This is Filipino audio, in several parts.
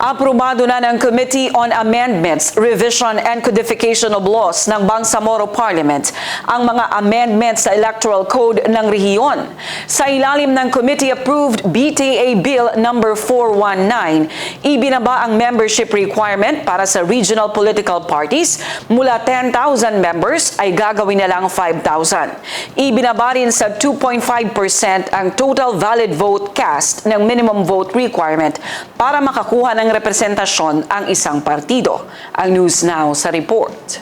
Aprobado na ng Committee on Amendments, Revision and Codification of Laws ng Bangsamoro Parliament ang mga amendments sa Electoral Code ng rehiyon. Sa ilalim ng Committee-approved BTA Bill No. 419, ibinaba ang membership requirement para sa regional political parties mula 10,000 members ay gagawin na lang 5,000. Ibinaba rin sa 2.5% ang total valid vote cast ng minimum vote requirement para makakuha ng representasyon ang isang partido. Ang News Now sa report.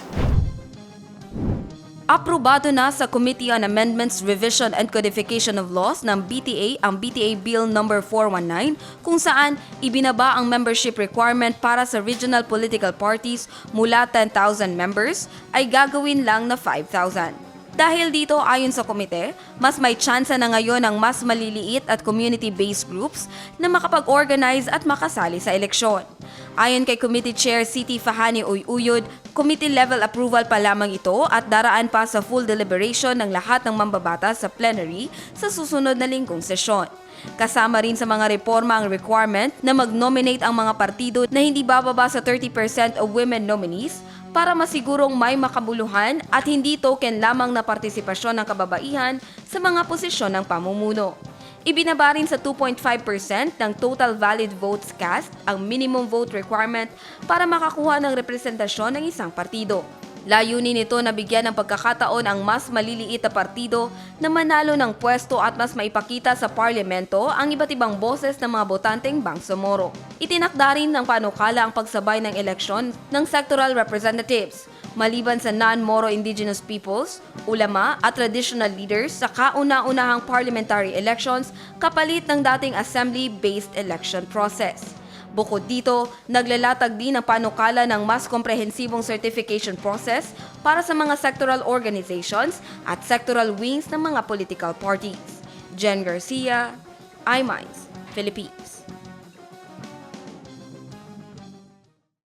Aprobado na sa Committee on Amendments, Revision and Codification of Laws ng BTA ang BTA Bill No. 419 kung saan ibinaba ang membership requirement para sa regional political parties mula 10,000 members ay gagawin lang na 5,000. Dahil dito, ayon sa komite, mas may tsansa na ngayon ang mas maliliit at community-based groups na makapag-organize at makasali sa eleksyon. Ayon kay Committee Chair Siti Fahani Uyuyod, committee-level approval pa lamang ito at daraan pa sa full deliberation ng lahat ng mambabatas sa plenary sa susunod na linggong sesyon. Kasama rin sa mga reforma ang requirement na mag-nominate ang mga partido na hindi bababa sa 30% of women nominees para masigurong may makabuluhan at hindi token lamang na partisipasyon ng kababaihan sa mga posisyon ng pamumuno. Ibinaba rin sa 2.5% ng total valid votes cast ang minimum vote requirement para makakuha ng representasyon ng isang partido. Layunin nito na bigyan ng pagkakataon ang mas maliliit na partido na manalo ng pwesto at mas maipakita sa parlamento ang iba't ibang boses ng mga botanteng Bangsamoro. Itinakda rin ng panukala ang pagsabay ng eleksyon ng sectoral representatives, maliban sa non-Moro indigenous peoples, ulama at traditional leaders sa kauna-unahang parliamentary elections kapalit ng dating assembly-based election process. Bukod dito, naglalatag din ang panukala ng mas komprehensibong certification process para sa mga sectoral organizations at sectoral wings ng mga political parties. Jen Garcia, iMinds, Philippines.